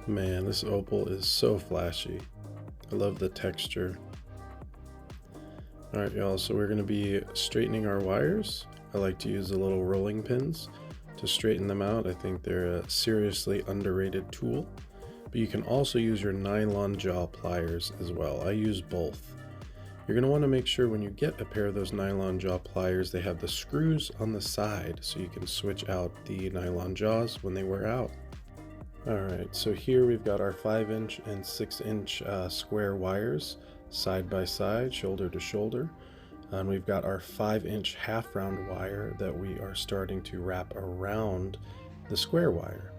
Man, this opal is so flashy. I love the texture. All right, y'all, so we're gonna be straightening our wires. I like to use the little rolling pins to straighten them out. I think they're a seriously underrated tool, but you can also use your nylon jaw pliers as well. I use both. You're gonna wanna make sure when you get a pair of those nylon jaw pliers, they have the screws on the side so you can switch out the nylon jaws when they wear out. All right, so here we've got our 5-inch and 6-inch square wires side by side, shoulder to shoulder. And we've got our 5-inch half round wire that we are starting to wrap around the square wire.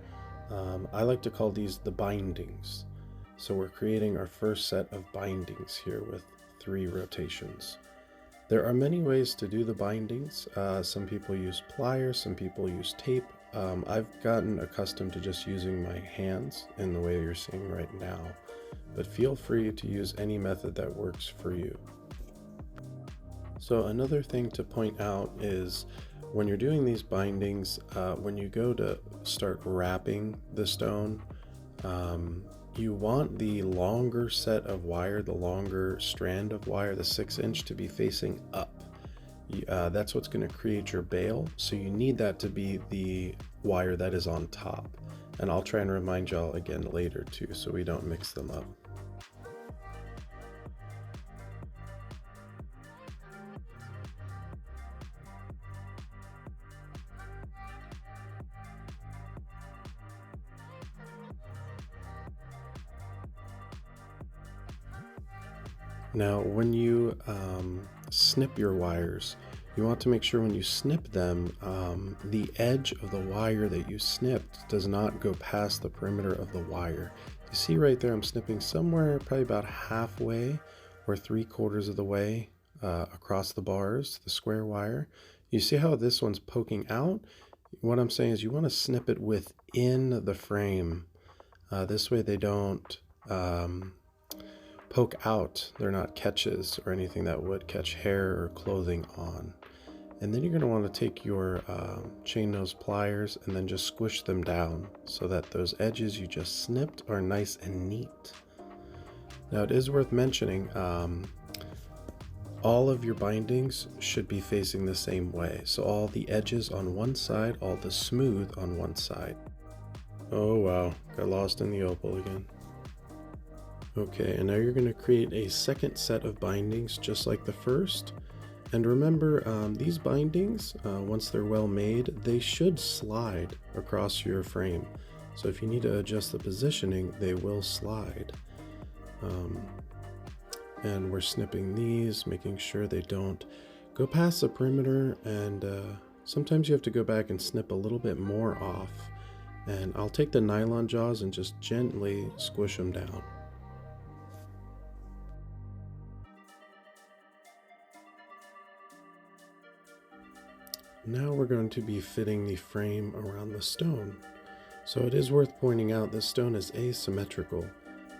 I like to call these the bindings. So we're creating our first set of bindings here with 3 rotations. There are many ways to do the bindings. Some people use pliers, some people use tape. I've gotten accustomed to just using my hands in the way you're seeing right now, but feel free to use any method that works for you. So another thing to point out is when you're doing these bindings, when you go to start wrapping the stone, you want the longer set of wire, the longer strand of wire, the 6-inch, to be facing up. That's what's going to create your bail, so you need that to be the wire that is on top. And I'll try and remind y'all again later too, so we don't mix them up. Now, when you snip your wires, you want to make sure when you snip them, the edge of the wire that you snipped does not go past the perimeter of the wire. You see right there, I'm snipping somewhere probably about halfway or 3/4 of the way across the bars, the square wire. You see how this one's poking out? What I'm saying is you want to snip it within the frame. This way they don't poke out. They're not catches or anything that would catch hair or clothing on. And then you're going to want to take your chain nose pliers and then just squish them down so that those edges you just snipped are nice and neat. Now it is worth mentioning, all of your bindings should be facing the same way. So all the edges on one side, all the smooth on one side. Oh wow, got lost in the opal again. Okay, and now you're going to create a second set of bindings just like the first. And remember, these bindings, once they're well made, they should slide across your frame. So if you need to adjust the positioning, they will slide. And we're snipping these, making sure they don't go past the perimeter, and sometimes you have to go back and snip a little bit more off. And I'll take the nylon jaws and just gently squish them down. Now we're going to be fitting the frame around the stone. So it is worth pointing out this stone is asymmetrical,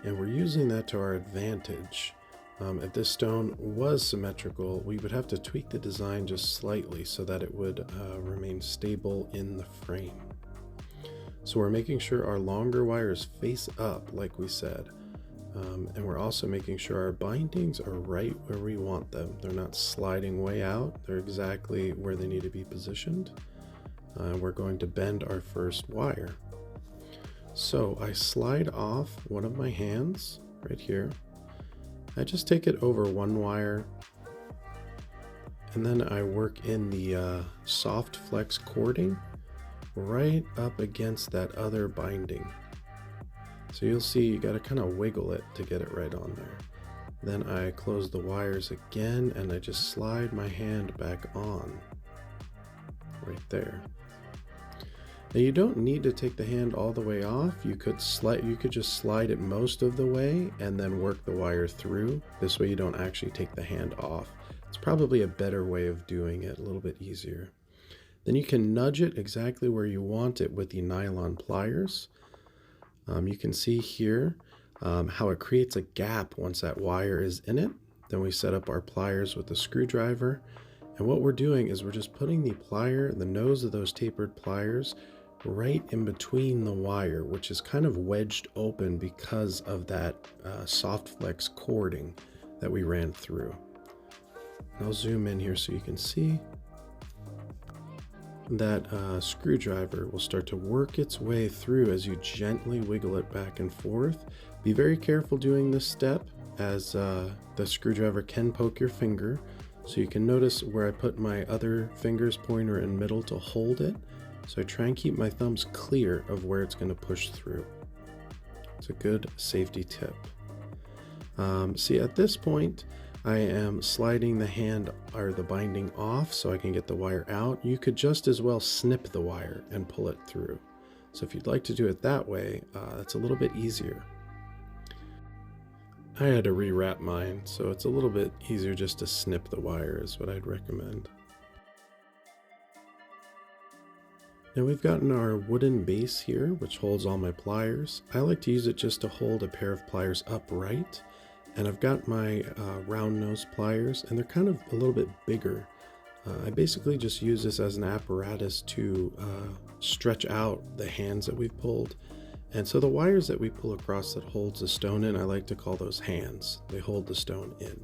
and we're using that to our advantage. If this stone was symmetrical, we would have to tweak the design just slightly so that it would remain stable in the frame. So we're making sure our longer wires face up, like we said. And we're also making sure our bindings are right where we want them. They're not sliding way out. They're exactly where they need to be positioned. We're going to bend our first wire. So I slide off one of my hands right here. I just take it over one wire, and then I work in the soft flex cording right up against that other binding. So you'll see you got to kind of wiggle it to get it right on there. Then I close the wires again and I just slide my hand back on right there. Now you don't need to take the hand all the way off. You could just slide it most of the way and then work the wire through. This way you don't actually take the hand off. It's probably a better way of doing it, a little bit easier. Then you can nudge it exactly where you want it with the nylon pliers. You can see here how it creates a gap once that wire is in it. Then we set up our pliers with the screwdriver. And what we're doing is we're just putting the nose of those tapered pliers right in between the wire, which is kind of wedged open because of that soft flex cording that we ran through. And I'll zoom in here so you can see that screwdriver will start to work its way through as you gently wiggle it back and forth. Be very careful doing this step, as the screwdriver can poke your finger. So you can notice where I put my other finger's pointer and middle to hold it. So I try and keep my thumbs clear of where it's going to push through. It's a good safety tip. See, at this point, I am sliding the hand or the binding off so I can get the wire out. You could just as well snip the wire and pull it through. So if you'd like to do it that way, that's a little bit easier. I had to rewrap mine, so it's a little bit easier just to snip the wire is what I'd recommend. Now we've gotten our wooden base here, which holds all my pliers. I like to use it just to hold a pair of pliers upright. And I've got my round nose pliers, and they're kind of a little bit bigger. I basically just use this as an apparatus to stretch out the hands that we've pulled. And so the wires that we pull across that holds the stone in, I like to call those hands. They hold the stone in.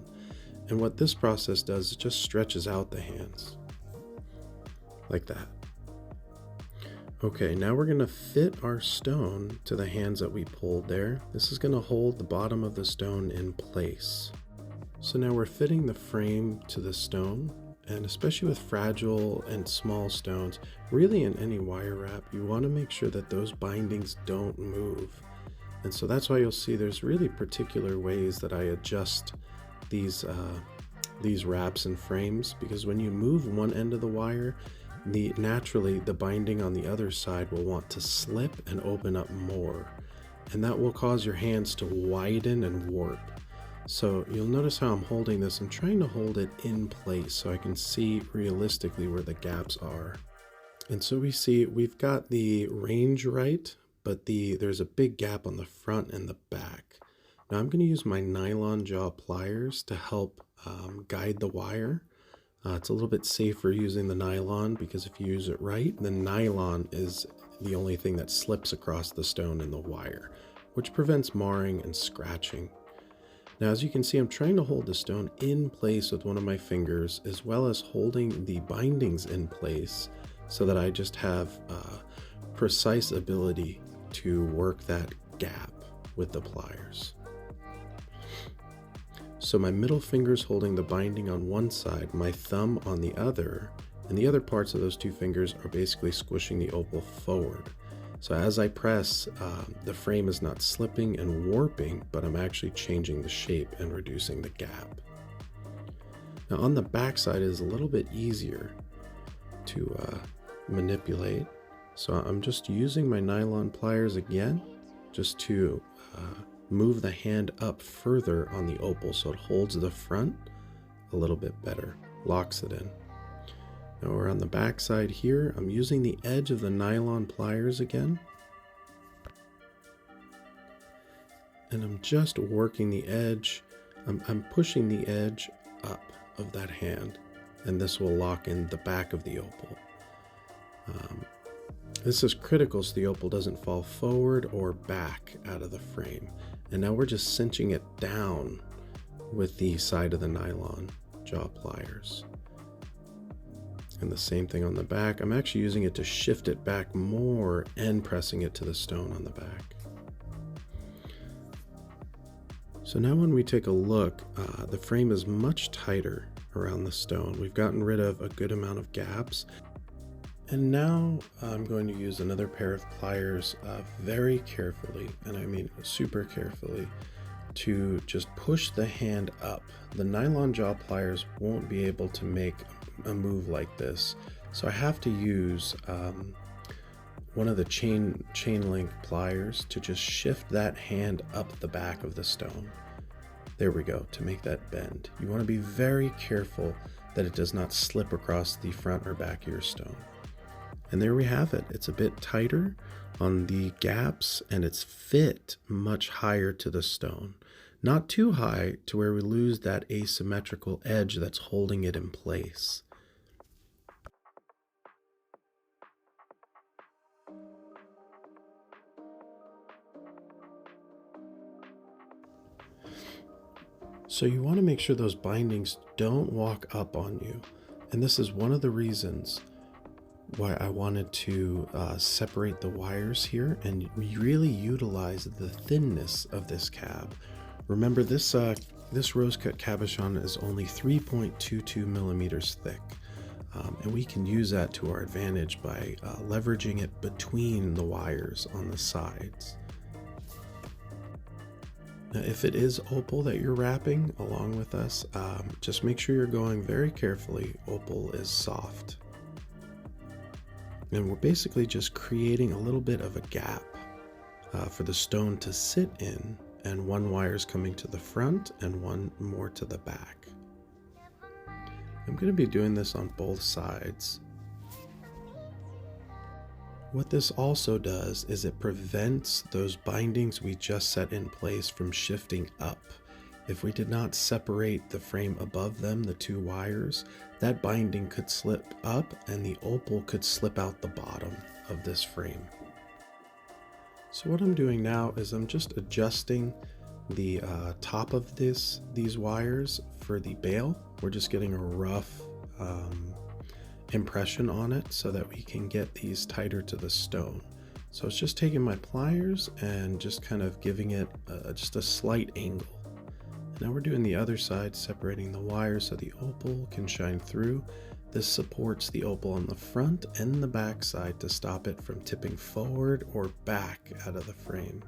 And what this process does, it just stretches out the hands like that. Okay, now we're going to fit our stone to the hands that we pulled there. This is going to hold the bottom of the stone in place. So now we're fitting the frame to the stone, and especially with fragile and small stones, really in any wire wrap, you want to make sure that those bindings don't move. And so that's why you'll see there's really particular ways that I adjust these wraps and frames, because when you move one end of the wire, naturally the binding on the other side will want to slip and open up more, and that will cause your hands to widen and warp. So you'll notice how I'm holding this. I'm trying to hold it in place so I can see realistically where the gaps are. And so we see we've got the range right, but there's a big gap on the front and the back. Now I'm going to use my nylon jaw pliers to help guide the wire. It's a little bit safer using the nylon, because if you use it right, the nylon is the only thing that slips across the stone and the wire, which prevents marring and scratching. Now, as you can see, I'm trying to hold the stone in place with one of my fingers, as well as holding the bindings in place so that I just have precise ability to work that gap with the pliers. So my middle finger's holding the binding on one side, my thumb on the other, and the other parts of those two fingers are basically squishing the opal forward. So as I press, the frame is not slipping and warping, but I'm actually changing the shape and reducing the gap. Now on the back side is a little bit easier to manipulate. So I'm just using my nylon pliers again, just to move the hand up further on the opal so it holds the front a little bit better, locks it in. Now we're on the back side here. I'm using the edge of the nylon pliers again. And I'm just working the edge. I'm pushing the edge up of that hand, and this will lock in the back of the opal. This is critical so the opal doesn't fall forward or back out of the frame. And now we're just cinching it down with the side of the nylon jaw pliers. And the same thing on the back. I'm actually using it to shift it back more and pressing it to the stone on the back. So now when we take a look, the frame is much tighter around the stone. We've gotten rid of a good amount of gaps. And now I'm going to use another pair of pliers very carefully, and I mean super carefully, to just push the hand up. The nylon jaw pliers won't be able to make a move like this, so I have to use one of the chain link pliers to just shift that hand up the back of the stone. There we go, to make that bend. You want to be very careful that it does not slip across the front or back of your stone. And there we have it. It's a bit tighter on the gaps, and it's fit much higher to the stone. Not too high to where we lose that asymmetrical edge that's holding it in place. So you want to make sure those bindings don't walk up on you. And this is one of the reasons why I wanted to separate the wires here and really utilize the thinness of this cab. Remember, this rose-cut cabochon is only 3.22 millimeters thick. And we can use that to our advantage by leveraging it between the wires on the sides. Now, if it is opal that you're wrapping along with us, just make sure you're going very carefully. Opal is soft. And we're basically just creating a little bit of a gap for the stone to sit in, and one wire is coming to the front and one more to the back. I'm going to be doing this on both sides. What this also does is it prevents those bindings we just set in place from shifting up. If we did not separate the frame above them, the two wires, that binding could slip up and the opal could slip out the bottom of this frame. So what I'm doing now is I'm just adjusting the top of these wires for the bail. We're just getting a rough impression on it so that we can get these tighter to the stone. So it's just taking my pliers and just kind of giving it just a slight angle. Now we're doing the other side, separating the wires so the opal can shine through. This supports the opal on the front and the back side to stop it from tipping forward or back out of the frame.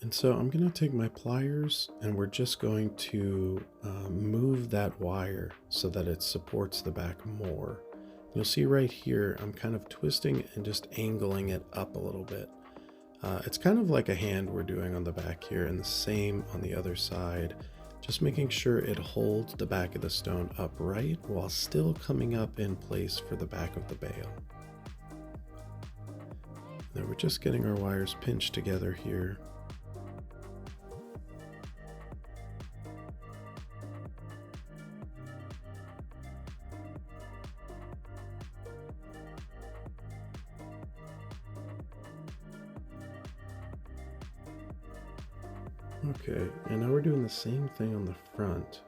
And so I'm going to take my pliers and we're just going to move that wire so that it supports the back more. You'll see right here, I'm kind of twisting and just angling it up a little bit. It's kind of like a hand we're doing on the back here, and the same on the other side. Just making sure it holds the back of the stone upright while still coming up in place for the back of the bail. Now we're just getting our wires pinched together here. Okay, and now we're doing the same thing on the front,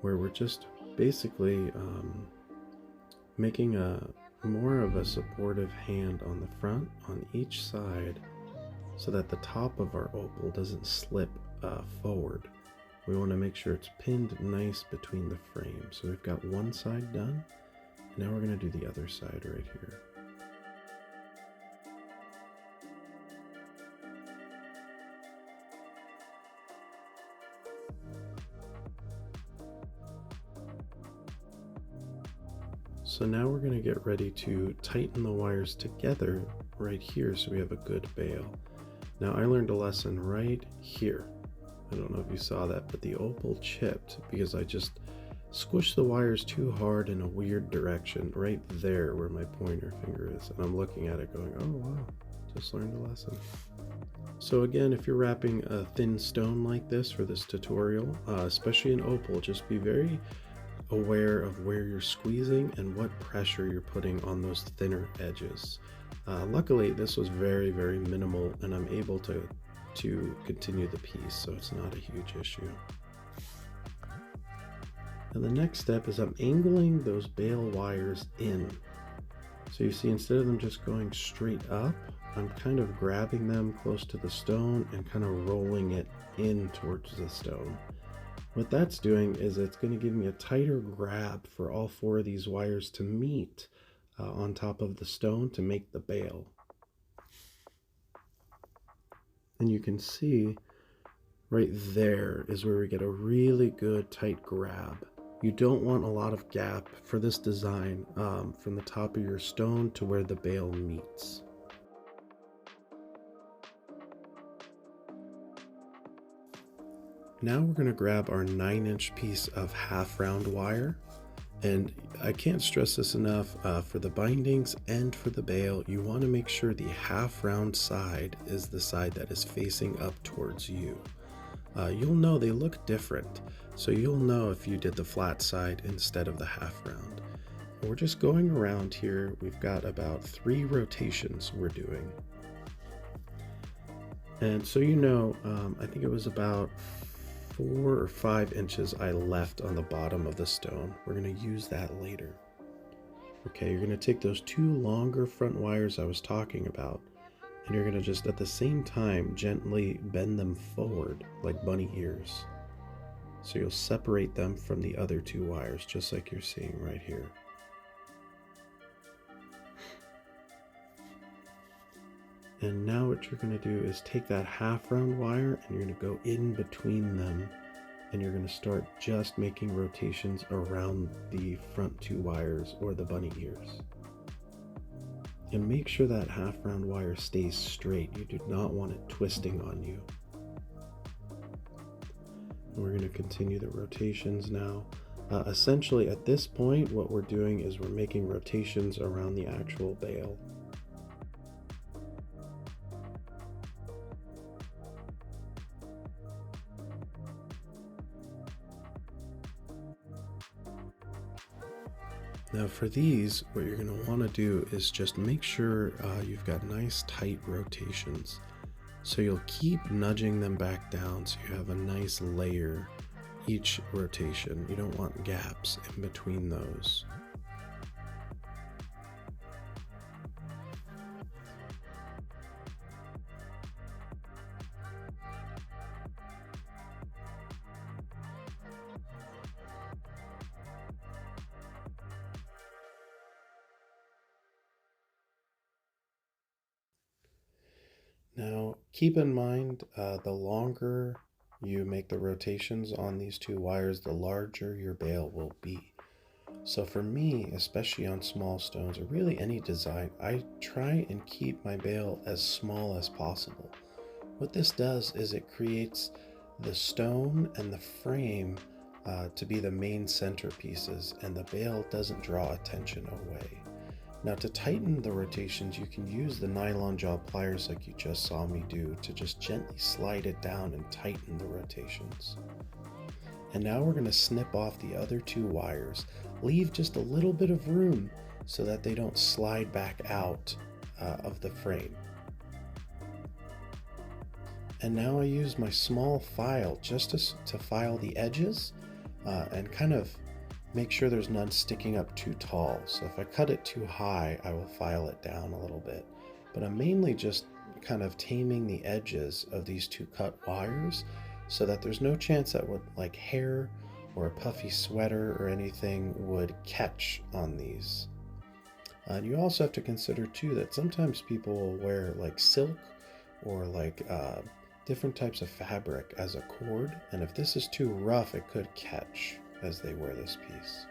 where we're just basically making a more of a supportive hand on the front on each side so that the top of our opal doesn't slip forward. We want to make sure it's pinned nice between the frames. So we've got one side done, and now we're going to do the other side right here. So now we're going to get ready to tighten the wires together right here so we have a good bail. Now I learned a lesson right here. I don't know if you saw that, but the opal chipped because I just squished the wires too hard in a weird direction right there where my pointer finger is. And I'm looking at it going, oh wow, just learned a lesson. So again, if you're wrapping a thin stone like this for this tutorial, especially in opal, just be very aware of where you're squeezing and what pressure you're putting on those thinner edges. Luckily, this was very, very minimal, and I'm able to continue the piece, so it's not a huge issue. And the next step is I'm angling those bail wires in. So you see, instead of them just going straight up, I'm kind of grabbing them close to the stone and kind of rolling it in towards the stone. What that's doing is it's going to give me a tighter grab for all four of these wires to meet on top of the stone to make the bail. And you can see Right there is where we get a really good tight grab. You don't want a lot of gap for this design from the top of your stone to where the bail meets. Now we're going to grab our 9-inch piece of half round wire, and I can't stress this enough, for the bindings and for the bail, you want to make sure the half round side is the side that is facing up towards you. You'll know they look different, so you'll know if you did the flat side instead of the half round. And we're just going around here. We've got about 3 rotations we're doing. And so I think it was about 4 or 5 inches I left on the bottom of the stone. We're going to use that later. Okay, you're going to take those 2 longer front wires I was talking about, and you're going to just at the same time gently bend them forward like bunny ears. So you'll separate them from the other 2 wires, just like you're seeing right here. And now what you're going to do is take that half round wire and you're going to go in between them, and you're going to start just making rotations around the front 2 wires or the bunny ears. And make sure that half round wire stays straight. You do not want it twisting on you. And we're going to continue the rotations now. Essentially at this point, what we're doing is we're making rotations around the actual bail. Now for these, what you're going to want to do is just make sure you've got nice tight rotations. So you'll keep nudging them back down so you have a nice layer each rotation. You don't want gaps in between those. Now, keep in mind, the longer you make the rotations on these 2 wires, the larger your bail will be. So for me, especially on small stones, or really any design, I try and keep my bail as small as possible. What this does is it creates the stone and the frame to be the main centerpieces, and the bail doesn't draw attention away. Now to tighten the rotations, you can use the nylon jaw pliers like you just saw me do to just gently slide it down and tighten the rotations. And now we're going to snip off the other 2 wires. Leave just a little bit of room so that they don't slide back out of the frame. And now I use my small file just to file the edges and kind of make sure there's none sticking up too tall. So if I cut it too high, I will file it down a little bit. But I'm mainly just kind of taming the edges of these 2 cut wires so that there's no chance that like hair or a puffy sweater or anything would catch on these. And you also have to consider too that sometimes people will wear like silk or like different types of fabric as a cord, and if this is too rough, it could catch as they wear this piece.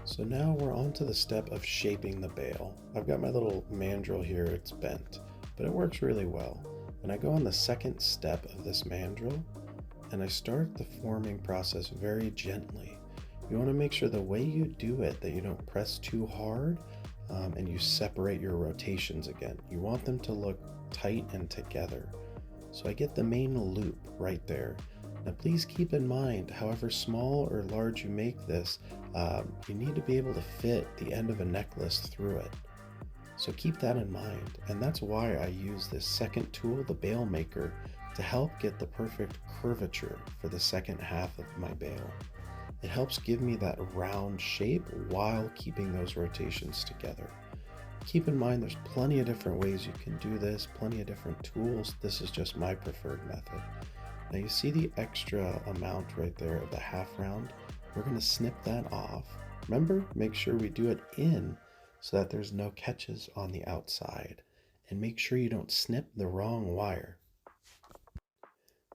So now we're on to the step of shaping the bail. I've got my little mandrel here, it's bent, but it works really well. And I go on the second step of this mandrel, and I start the forming process very gently. You want to make sure the way you do it that you don't press too hard, and you separate your rotations again. You want them to look tight and together. So I get the main loop right there. Now please keep in mind, however small or large you make this, you need to be able to fit the end of a necklace through it. So keep that in mind, and that's why I use this second tool, the bail maker, to help get the perfect curvature for the second half of my bail. It helps give me that round shape while keeping those rotations together. Keep in mind there's plenty of different ways you can do this, plenty of different tools. This is just my preferred method. Now you see the extra amount right there of the half round? We're going to snip that off. Remember, make sure we do it in so that there's no catches on the outside. and make sure you don't snip the wrong wire.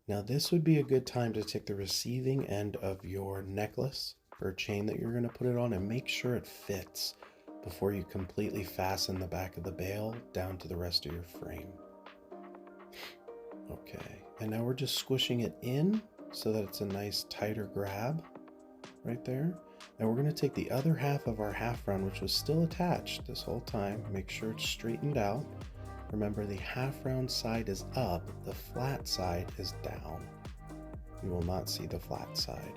Now this would be a good time to take the receiving end of your necklace or chain that you're going to put it on and make sure it fits before you completely fasten the back of the bail down to the rest of your frame. Okay, and now we're just squishing it in so that it's a nice tighter grab right there. Now we're going to take the other half of our half round, which was still attached this whole time. Make sure it's straightened out. Remember, the half round side is up, the flat side is down. You will not see the flat side.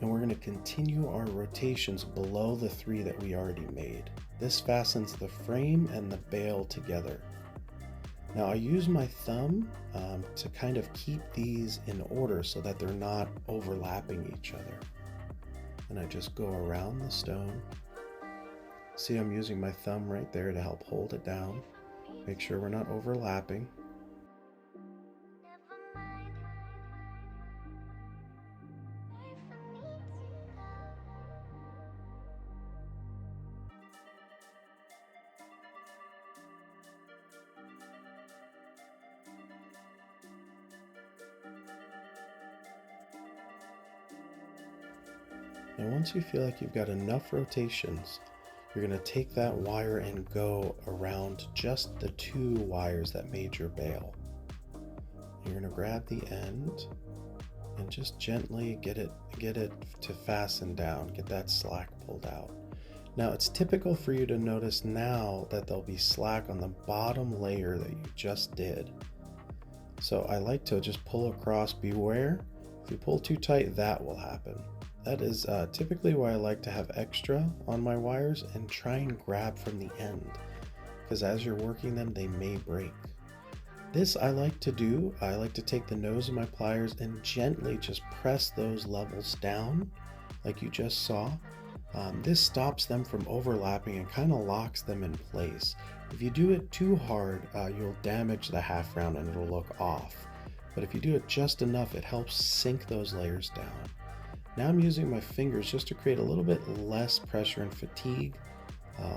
And we're going to continue our rotations below the 3 that we already made. This fastens the frame and the bail together. Now I use my thumb to kind of keep these in order so that they're not overlapping each other. And I just go around the stone. See, I'm using my thumb right there to help hold it down. Make sure we're not overlapping. And once you feel like you've got enough rotations, you're going to take that wire and go around just the 2 wires that made your bail. You're going to grab the end and just gently get it to fasten down, get that slack pulled out. Now it's typical for you to notice now that there'll be slack on the bottom layer that you just did. So I like to just pull across. Beware, if you pull too tight, that will happen. That is typically why I like to have extra on my wires and try and grab from the end, because as you're working them, they may break. This I like to do. I like to take the nose of my pliers and gently just press those levels down like you just saw. This stops them from overlapping and kind of locks them in place. If you do it too hard, you'll damage the half round and it'll look off. But if you do it just enough, it helps sink those layers down. Now I'm using my fingers just to create a little bit less pressure and fatigue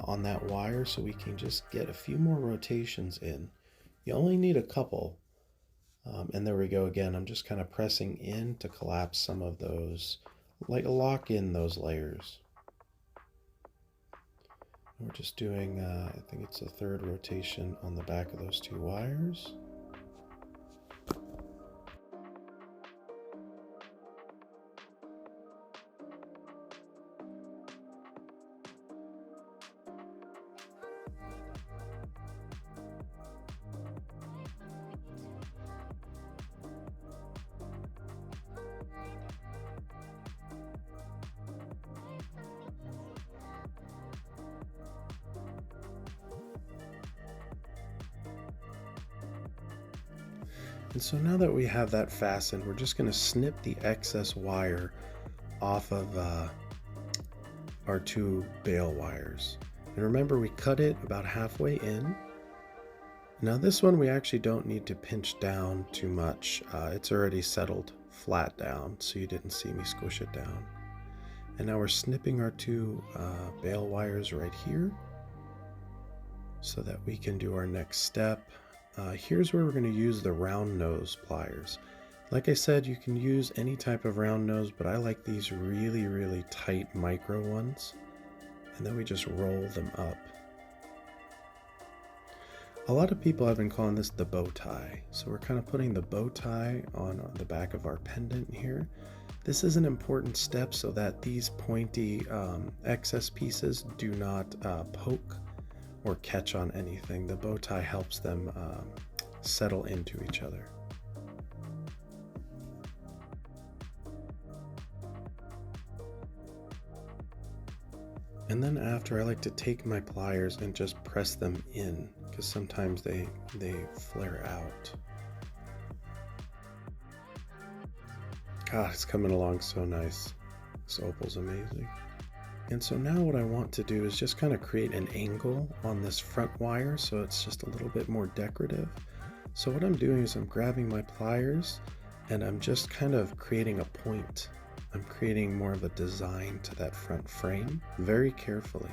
on that wire so we can just get a few more rotations in. You only need a couple. And there we go again. I'm just kind of pressing in to collapse some of those, like lock in those layers. We're just doing, I think it's the 3rd rotation on the back of those 2 wires. And so now that we have that fastened, we're just going to snip the excess wire off of our 2 bail wires. And remember, we cut it about halfway in. Now this one we actually don't need to pinch down too much. It's already settled flat down, so you didn't see me squish it down. And now we're snipping our 2 bail wires right here so that we can do our next step. Here's where we're going to use the round nose pliers. Like I said, you can use any type of round nose, but I like these really, really tight micro ones. And then we just roll them up. A lot of people have been calling this the bow tie. So we're kind of putting the bow tie on the back of our pendant here. This is an important step so that these pointy excess pieces do not poke or catch on anything. The bow tie helps them settle into each other. And then after, I like to take my pliers and just press them in, because sometimes they flare out. God, it's coming along so nice. This opal's amazing. And so now what I want to do is just kind of create an angle on this front wire so it's just a little bit more decorative. So what I'm doing is I'm grabbing my pliers and I'm just kind of creating a point. I'm creating more of a design to that front frame very carefully.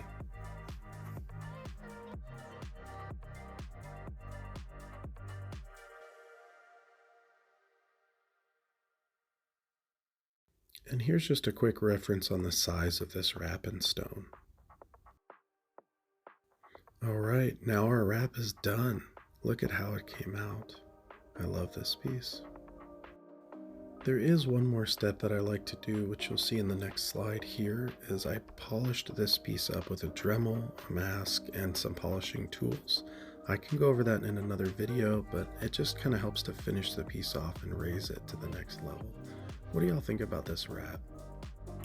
And here's just a quick reference on the size of this wrap in stone. Alright, now our wrap is done. Look at how it came out. I love this piece. There is one more step that I like to do, which you'll see in the next slide here, is I polished this piece up with a Dremel, a mask, and some polishing tools. I can go over that in another video, but it just kind of helps to finish the piece off and raise it to the next level. What do y'all think about this wrap?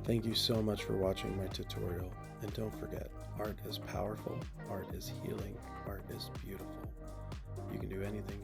Thank you so much for watching my tutorial, and don't forget, art is powerful, art is healing, art is beautiful. You can do anything